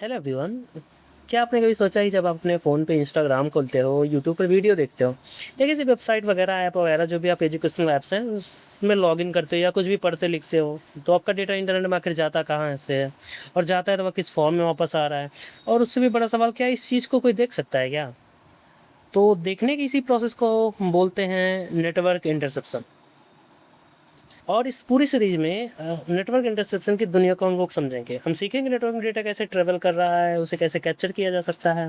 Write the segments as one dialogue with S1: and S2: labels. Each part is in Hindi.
S1: Hello everyone. क्या आपने कभी सोचा ही जब आप अपने फ़ोन पे इंस्टाग्राम खोलते हो, यूट्यूब पर वीडियो देखते हो या किसी वेबसाइट वगैरह ऐप वगैरह जो भी आप एजुकेशनल ऐप्स हैं उसमें लॉगिन करते हो या कुछ भी पढ़ते लिखते हो, तो आपका डेटा इंटरनेट में आखिर जाता कहाँ से है और जाता है तो वह किस फॉर्म में वापस आ रहा है। और उससे भी बड़ा सवाल, क्या इस चीज़ को कोई देख सकता है क्या? तो देखने की इसी प्रोसेस को हम बोलते हैं नेटवर्क इंटरसेप्शन। और इस पूरी सीरीज में नेटवर्क इंटरसेप्शन की दुनिया को हम लोग समझेंगे। हम सीखेंगे नेटवर्क में डेटा कैसे ट्रेवल कर रहा है, उसे कैसे कैप्चर किया जा सकता है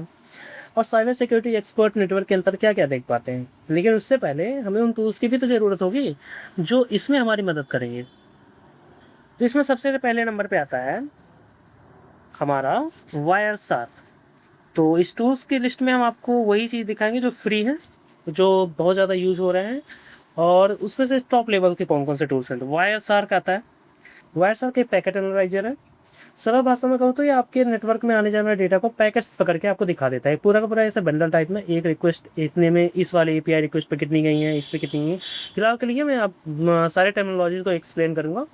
S1: और साइबर सिक्योरिटी एक्सपर्ट नेटवर्क के अंदर क्या क्या देख पाते हैं। लेकिन उससे पहले हमें उन टूल्स की भी तो ज़रूरत होगी जो इसमें हमारी मदद करेंगे। तो इसमें सबसे पहले नंबर पे आता है हमारा वायर शार्क। तो इस टूल्स की लिस्ट में हम आपको वही चीज़ दिखाएंगे जो फ्री है, जो बहुत ज़्यादा यूज़ हो रहे हैं, और उसमें से टॉप लेवल के कौन कौन से टूल्स हैं। तो वायर शार्क आता है। वायर शार्क एक पैकेट एनालाइजर है। सरल भाषा में कहूँ तो ये आपके नेटवर्क में आने जाने वाले डेटा को पैकेट्स पकड़ के आपको दिखा देता है, पूरा का पूरा ऐसा बंडल टाइप में। एक रिक्वेस्ट इतने में इस वाले एपीआई रिक्वेस्ट पे कितनी गई हैं, इस पे कितनी गई। फिलहाल के लिए मैं आप सारे टर्मिनोलॉजीज को एक्सप्लेन करूँगा।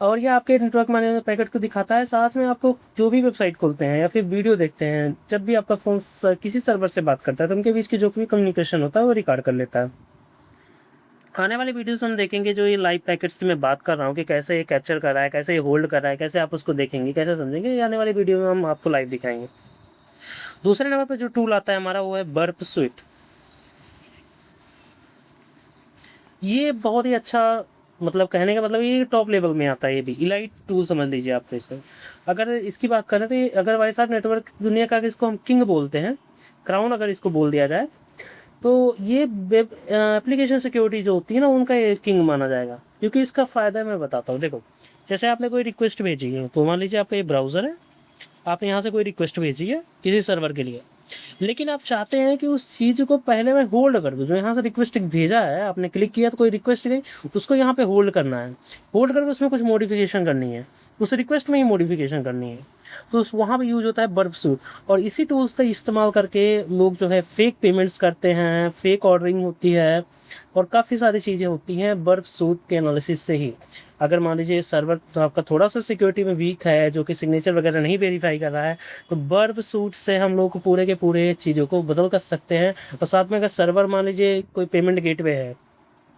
S1: और ये आपके नेटवर्क मैनेजर पैकेट को दिखाता है, साथ में आपको जो भी वेबसाइट खोलते हैं या फिर वीडियो देखते हैं, जब भी आपका फ़ोन किसी सर्वर से बात करता है तो उनके बीच की जो भी कम्युनिकेशन होता है वो रिकॉर्ड कर लेता है। आने वाली वीडियोस हम देखेंगे जो ये लाइव पैकेट्स की मैं बात कर रहा हूँ कि कैसे ये कैप्चर कर रहा है, कैसे ये होल्ड कर रहा है, कैसे आप उसको देखेंगे, कैसे समझेंगे, ये आने वाली वीडियो में हम आपको लाइव दिखाएंगे। दूसरे नंबर पर जो टूल आता है हमारा वो है बर्प स्विट। ये बहुत ही अच्छा, मतलब कहने का मतलब ये टॉप लेवल में आता है, ये भी इलाइट टूल समझ लीजिए आप। तो इसको अगर इसकी बात करें तो अगर वाई साहब नेटवर्क दुनिया का इसको हम किंग बोलते हैं, क्राउन अगर इसको बोल दिया जाए, तो ये वेब एप्लीकेशन सिक्योरिटी जो होती है ना उनका ये किंग माना जाएगा। क्योंकि इसका फ़ायदा मैं बताता हूँ। देखो, जैसे आपने कोई रिक्वेस्ट भेजी है, तो मान लीजिए आपका ये ब्राउज़र है, आपने यहाँ से कोई रिक्वेस्ट भेजी है किसी सर्वर के लिए, लेकिन आप चाहते हैं कि उस चीज़ को पहले मैं होल्ड कर दूँ। जो यहाँ से रिक्वेस्ट भेजा है, आपने क्लिक किया तो कोई रिक्वेस्ट गई, उसको यहाँ पे होल्ड करना है। होल्ड करके उसमें कुछ मॉडिफिकेशन करनी है, उस रिक्वेस्ट में ही मॉडिफिकेशन करनी है। तो उस वहाँ पे यूज़ होता है बर्प सूट। और इसी टूल्स का इस्तेमाल करके लोग जो है फेक पेमेंट्स करते हैं, फेक ऑर्डरिंग होती है और काफ़ी सारी चीज़ें होती हैं बर्प सूट के एनालिसिस से ही। अगर मान लीजिए सर्वर तो आपका थोड़ा सा सिक्योरिटी में वीक है, जो कि सिग्नेचर वगैरह नहीं वेरीफाई कर रहा है, तो बर्प सूट से हम लोग पूरे के पूरे चीज़ों को बदल कर सकते हैं। और साथ में अगर सर्वर मान लीजिए कोई पेमेंट गेटवे है,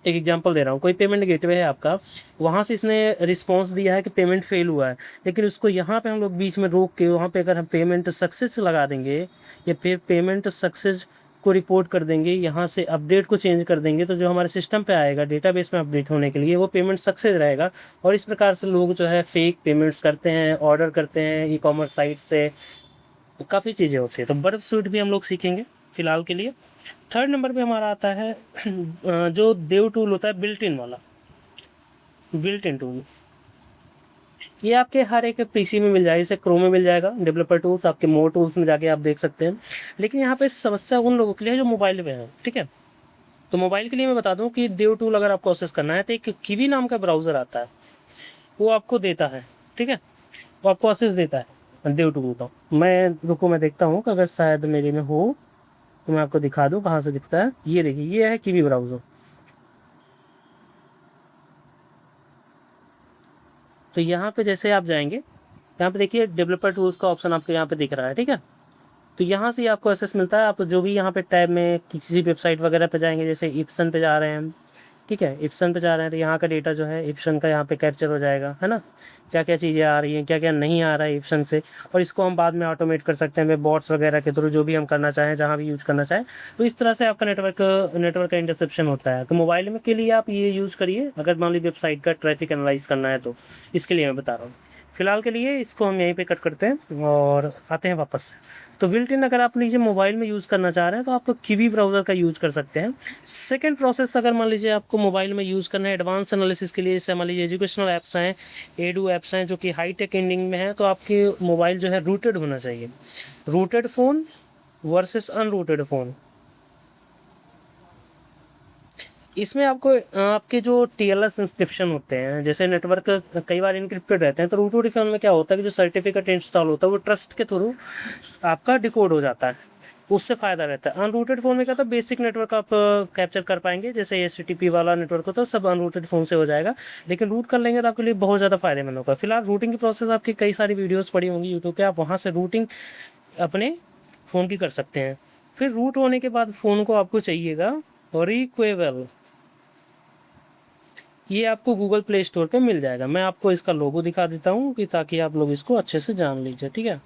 S1: एक एग्जांपल दे रहा हूँ, कोई पेमेंट गेटवे है आपका, वहाँ से इसने रिस्पांस दिया है कि पेमेंट फेल हुआ है, लेकिन उसको यहाँ पे हम लोग बीच में रोक के वहाँ पे अगर हम पेमेंट सक्सेस लगा देंगे या फिर पेमेंट सक्सेस को रिपोर्ट कर देंगे, यहाँ से अपडेट को चेंज कर देंगे, तो जो हमारे सिस्टम पे आएगा डेटाबेस में अपडेट होने के लिए वो पेमेंट सक्सेस रहेगा। और इस प्रकार से लोग जो है फेक पेमेंट्स करते हैं, ऑर्डर करते हैं ई कॉमर्स साइट से, काफ़ी चीज़ें होती है। तो बर्फ सूट भी हम लोग सीखेंगे फिलहाल के लिए। थर्ड नंबर पे हमारा आता है जो देव टूल होता है, बिल्ट इन वाला, बिल्ट इन टूल। ये आपके हर एक पीसी में मिल जाएगा, जैसे क्रोम में मिल जाएगा, डेवलपर टूल्स आपके मोर टूल्स में जाके आप देख सकते हैं। लेकिन यहाँ पे समस्या उन लोगों के लिए है जो मोबाइल में है, ठीक है। तो मोबाइल के लिए मैं बता दूं कि देव टूल अगर आपको एक्सेस करना है तो एक कीवी नाम का ब्राउज़र आता है, वो आपको देता है, ठीक है, वो आपको एक्सेस देता है देव टूल का। मैं रुको, मैं देखता हूँ कि अगर शायद मेरे में हो तो मैं आपको दिखा दूँ कहाँ से दिखता है। ये देखिए, ये है कीवी ब्राउज़र। तो यहाँ पे जैसे आप जाएंगे, यहाँ पे देखिए डेवलपर टूल्स का ऑप्शन आपको यहाँ पे दिख रहा है, ठीक है। तो यहाँ से आपको एक्सेस मिलता है। आप जो भी यहाँ पे टैब में किसी वेबसाइट वगैरह पे जाएंगे, जैसे इप्सन पे जा रहे हैं हम, ठीक है, इप्सन पे जा रहे हैं, तो यहाँ का डेटा जो है इप्सन का यहाँ पे कैप्चर हो जाएगा, है ना। क्या क्या चीज़ें आ रही हैं, क्या क्या नहीं आ रहा है इप्सन से, और इसको हम बाद में ऑटोमेट कर सकते हैं बॉट्स वगैरह के थ्रू, जो भी हम करना चाहें, जहाँ भी यूज़ करना चाहें। तो इस तरह से आपका नेटवर्क का इंटरसेप्शन होता है। तो मोबाइल में के लिए आप ये यूज़ करिए, अगर मान लीजिए वेबसाइट का ट्रैफिक एनालाइज करना है तो इसके लिए मैं बता रहा हूँ। फिलहाल के लिए इसको हम यहीं पे कट करते हैं और आते हैं वापस से। तो बिल्ट इन अगर आप लीजिए मोबाइल में यूज़ करना चाह रहे हैं तो आप कीवी ब्राउज़र का यूज़ कर सकते हैं। सेकंड प्रोसेस, अगर मान लीजिए आपको मोबाइल में यूज़ करना है एडवांस एनालिसिस के लिए, जैसे मान लीजिए एजुकेशनल ऐप्स हैं, एडू ऐप्स हैं जो कि हाई टेक एंडिंग में है, तो आपके मोबाइल जो है रूटेड होना चाहिए। Rooted phone versus unrooted phone, इसमें आपको आपके जो टीएलएस इंस्क्रिप्शन होते हैं, जैसे नेटवर्क कई बार इनक्रिप्टेड रहते हैं, तो रूटेड फ़ोन में क्या होता है कि जो सर्टिफिकेट इंस्टॉल होता है वो ट्रस्ट के थ्रू आपका डिकोड हो जाता है। उससे फ़ायदा रहता है। अनरूटेड फ़ोन में क्या था, बेसिक नेटवर्क आप कैप्चर कर पाएंगे, जैसे एचटीटीपी वाला नेटवर्क होता है सब अनरूटेड फ़ोन से हो जाएगा, लेकिन रूट कर लेंगे तो आपके लिए बहुत ज़्यादा फ़ायदेमंद होगा। फिलहाल रूटिंग की प्रोसेस आपकी कई सारी वीडियोज़ पड़ी होंगी यूट्यूब पे, आप वहाँ से रूटिंग अपने फ़ोन की कर सकते हैं। फिर रूट होने के बाद फ़ोन को आपको चाहिएगा रिक्वेबल, ये आपको गूगल प्ले स्टोर पे मिल जाएगा। मैं आपको इसका लोगो दिखा देता हूँ कि ताकि आप लोग इसको अच्छे से जान लीजिए, ठीक है।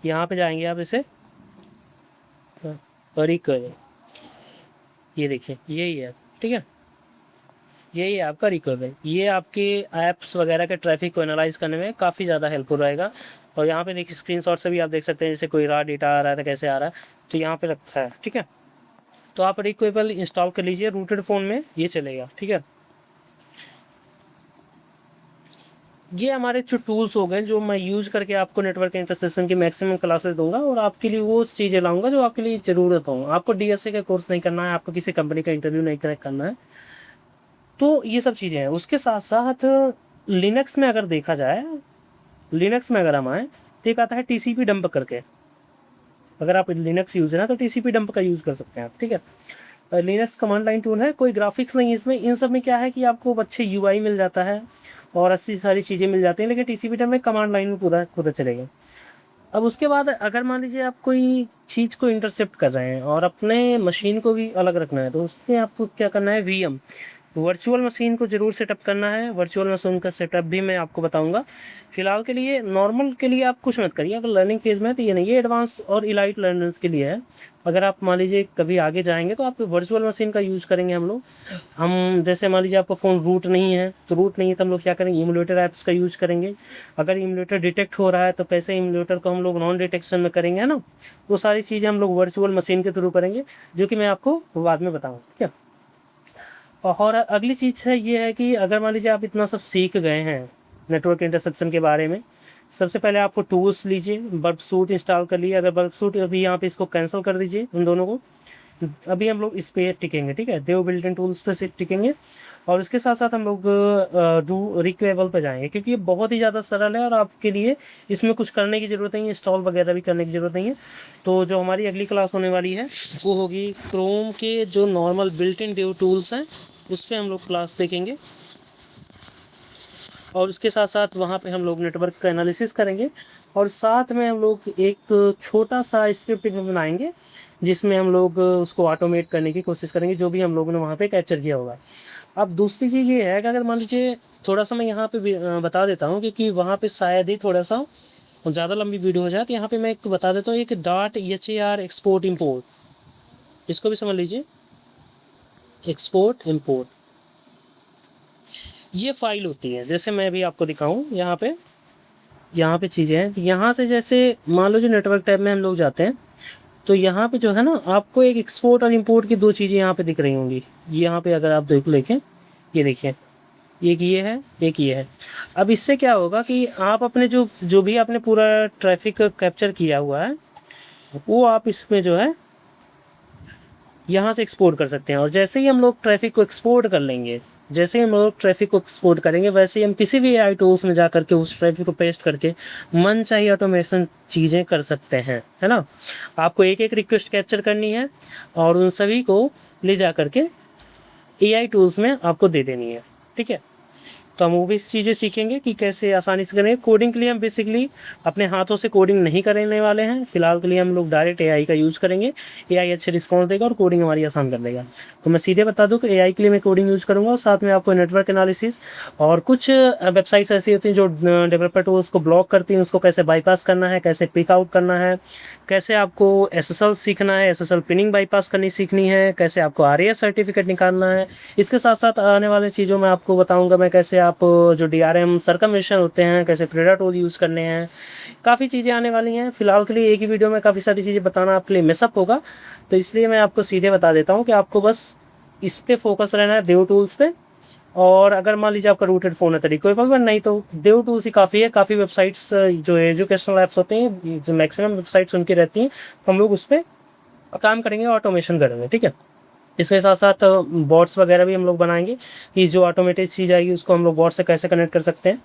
S1: यहाँ पे जाएंगे आप इसे रिक्वेबल, ये देखिए यही है, ठीक है, यही है आपका रिक्वेबल। ये आपके ऐप्स वगैरह के ट्रैफिक को एनालाइज करने में काफ़ी ज़्यादा हेल्पफुल रहेगा। और यहाँ पे देखिए स्क्रीनशॉट से भी आप देख सकते हैं, जैसे कोई रहा डेटा आ रहा है तो कैसे आ रहा है, तो यहाँ पे लगता है, ठीक है। तो आप रिक्वेबल इंस्टॉल कर लीजिए, रूटेड फ़ोन में ये चलेगा, ठीक है। ये हमारे जो टूल्स हो गए जो मैं यूज़ करके आपको नेटवर्क इंटरसेक्शन की मैक्सिमम क्लासेस दूंगा, और आपके लिए वो चीज़ें लाऊंगा जो आपके लिए ज़रूरत हो। आपको डीएसए का कोर्स नहीं करना है, आपको किसी कंपनी का इंटरव्यू नहीं क्रैक करना है, तो ये सब चीज़ें हैं। उसके साथ साथ लिनक्स में अगर देखा जाए, लिनक्स में अगर हम आए तो एक आता है टीसीपी डंप करके। अगर आप लिनक्स यूज़ है ना तो टीसीपी डंप का यूज़ कर सकते हैं आप, ठीक है। लिनक्स कमांड लाइन टूल है, कोई ग्राफिक्स नहीं है इसमें। इन सब में क्या है कि आपको अच्छे यूआई मिल जाता है और अच्छी सारी चीज़ें मिल जाती हैं, लेकिन टीसीपी डंप में कमांड लाइन में पूरा खुद चलेगा। अब उसके बाद अगर मान लीजिए आप कोई चीज़ को इंटरसेप्ट कर रहे हैं और अपने मशीन को भी अलग रखना है, तो उसमें आपको क्या करना है, वीएम वर्चुअल मशीन को ज़रूर सेटअप करना है। वर्चुअल मशीन का सेटअप भी मैं आपको बताऊंगा। फिलहाल के लिए नॉर्मल के लिए आप कुछ मत करिए, अगर लर्निंग फेज़ में है तो ये नहीं, ये एडवांस और इलाइट लर्नर्स के लिए है। अगर आप मान लीजिए कभी आगे जाएंगे तो आप वर्चुअल मशीन का यूज़ करेंगे हम लोग। हम जैसे मान लीजिए आपका फ़ोन रूट नहीं है, तो रूट नहीं है तो हम लोग क्या करेंगे, इमुलेटर ऐप्स का यूज़ करेंगे। अगर इमुलेटर डिटेक्ट हो रहा है तो कैसे इमुलेटर को हम लोग नॉन डिटेक्शन में करेंगे, है ना। वो सारी चीज़ें हम लोग वर्चुअल मशीन के थ्रू करेंगे, जो कि मैं आपको बाद में बताऊँगा, ठीक है। और अगली चीज़ है ये है कि अगर मान लीजिए आप इतना सब सीख गए हैं नेटवर्क इंटरसेप्शन के बारे में, सबसे पहले आपको टूल्स लीजिए, बर्ब सूट इंस्टॉल कर लिए। अगर बर्ब सूट अभी यहाँ पे इसको कैंसिल कर दीजिए उन दोनों को, अभी हम लोग इस पे टिकेंगे, ठीक है, देव बिल्ट इन टूल्स पे से टिकेंगे। और इसके साथ साथ हम लोग डू रिक्वेबल पे जाएंगे, क्योंकि ये बहुत ही ज़्यादा सरल है और आपके लिए इसमें कुछ करने की ज़रूरत नहीं है, इंस्टॉल वगैरह भी करने की ज़रूरत नहीं है। तो जो हमारी अगली क्लास होने वाली है वो होगी क्रोम के जो normal built in dev tools हैं, उस पर हम लोग क्लास देखेंगे। और उसके साथ साथ वहाँ पे हम लोग नेटवर्क का एनालिसिस करेंगे, और साथ में हम लोग एक छोटा सा स्क्रिप्ट भी बनाएंगे जिसमें हम लोग उसको ऑटोमेट करने की कोशिश करेंगे, जो भी हम लोगों ने वहाँ पे कैप्चर किया होगा। अब दूसरी चीज़ ये है कि अगर मान लीजिए थोड़ा सा मैं यहाँ पे बता देता हूँ, क्योंकि वहाँ पे शायद ही थोड़ा सा ज़्यादा लंबी वीडियो हो जाए, तो यहाँ पे मैं एक बता देता हूँ, एक .har एक्सपोर्ट इम्पोर्ट, इसको भी समझ लीजिए। एक्सपोर्ट इम्पोर्ट ये फाइल होती है, जैसे मैं भी आपको दिखाऊं, यहाँ पे चीज़ें हैं। यहाँ से जैसे मान लो जो नेटवर्क टैब में हम लोग जाते हैं, तो यहाँ पे जो है ना आपको एक एक्सपोर्ट और इंपोर्ट की दो चीज़ें यहाँ पे दिख रही होंगी। यहाँ पे अगर आप देखें, ये देखिए, एक ये है, एक ये है। अब इससे क्या होगा कि आप अपने जो जो भी आपने पूरा ट्रैफिक कैप्चर किया हुआ है वो आप इसमें जो है यहाँ से एक्सपोर्ट कर सकते हैं। और जैसे ही हम लोग ट्रैफिक को एक्सपोर्ट कर लेंगे, जैसे ही हम लोग ट्रैफिक को एक्सपोर्ट करेंगे, वैसे ही हम किसी भी एआई टूल्स में जा करके उस ट्रैफिक को पेस्ट करके मन चाहिए ऑटोमेशन चीज़ें कर सकते हैं, है ना। आपको एक एक रिक्वेस्ट कैप्चर करनी है और उन सभी को ले जा करके एआई टूल्स में आपको दे देनी है, ठीक है। तो हम वो भी चीज़ें सीखेंगे कि कैसे आसानी से करेंगे। कोडिंग के लिए हम बेसिकली अपने हाथों से कोडिंग नहीं करने वाले हैं। फिलहाल के लिए हम लोग डायरेक्ट एआई का यूज़ करेंगे, एआई अच्छे रिस्पॉन्स देगा और कोडिंग हमारी आसान कर देगा। तो मैं सीधे बता दूं कि एआई के लिए मैं कोडिंग यूज़ करूँगा, और साथ में आपको नेटवर्क एनालिसिस और कुछ वेबसाइट्स ऐसी होती हैं जो डेवलपर टूल्स को ब्लॉक करती हैं, उसको कैसे बाईपास करना है, कैसे पिक आउट करना है, कैसे आपको एसएसएल सीखना है, एसएसएल पिनिंग बाईपास करनी सीखनी है, कैसे आपको आरएएस सर्टिफिकेट निकालना है। इसके साथ साथ आने वाले चीज़ों में आपको बताऊंगा मैं कैसे आप जो डीआरएम सर्कमवेशन होते हैं, कैसे फ्रीडा टूल यूज़ करने हैं। काफ़ी चीज़ें आने वाली हैं। फिलहाल के लिए एक ही वीडियो में काफ़ी सारी चीज़ें बताना आपके लिए मिसअप होगा, तो इसलिए मैं आपको सीधे बता देता हूँ कि आपको बस इस पे फोकस रहना है, देव टूल्स पे। और अगर मान लीजिए आपका रूटेड फ़ोन है तो रिक्वेबल, नहीं तो देव टूल्स ही काफ़ी है। काफ़ी वेबसाइट्स जो एजुकेशनल ऐप्स होते हैं, जो मैक्सिमम वेबसाइट्स उनकी रहती हैं, हम लोग उस पर काम करेंगे, ऑटोमेशन करेंगे, ठीक है। इसके साथ साथ बॉट्स वगैरह भी हम लोग बनाएंगे कि जो ऑटोमेटेड चीज़ आएगी उसको हम लोग बॉट से कैसे कनेक्ट कर सकते हैं।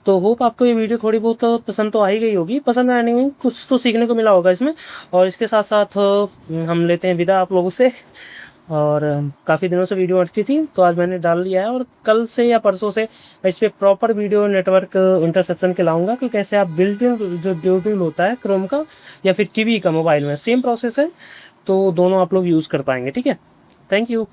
S1: तो होप आपको ये वीडियो थोड़ी बहुत पसंद तो आ ही गई होगी, पसंद आने में कुछ तो सीखने को मिला होगा इसमें। और इसके साथ साथ हम लेते हैं विदा आप लोगों से। और काफ़ी दिनों से वीडियो अटकी थी, तो आज मैंने डाल लिया है, और कल से या परसों से मैं इस पर प्रॉपर वीडियो नेटवर्क इंटरसेप्शन के लाऊंगा कि कैसे आप बिल्ट इन जो ड्यूटिंग होता है क्रोम का या फिर कीवी का मोबाइल में सेम प्रोसेस है, तो दोनों आप लोग यूज़ कर पाएंगे। ठीक है, थैंक यू।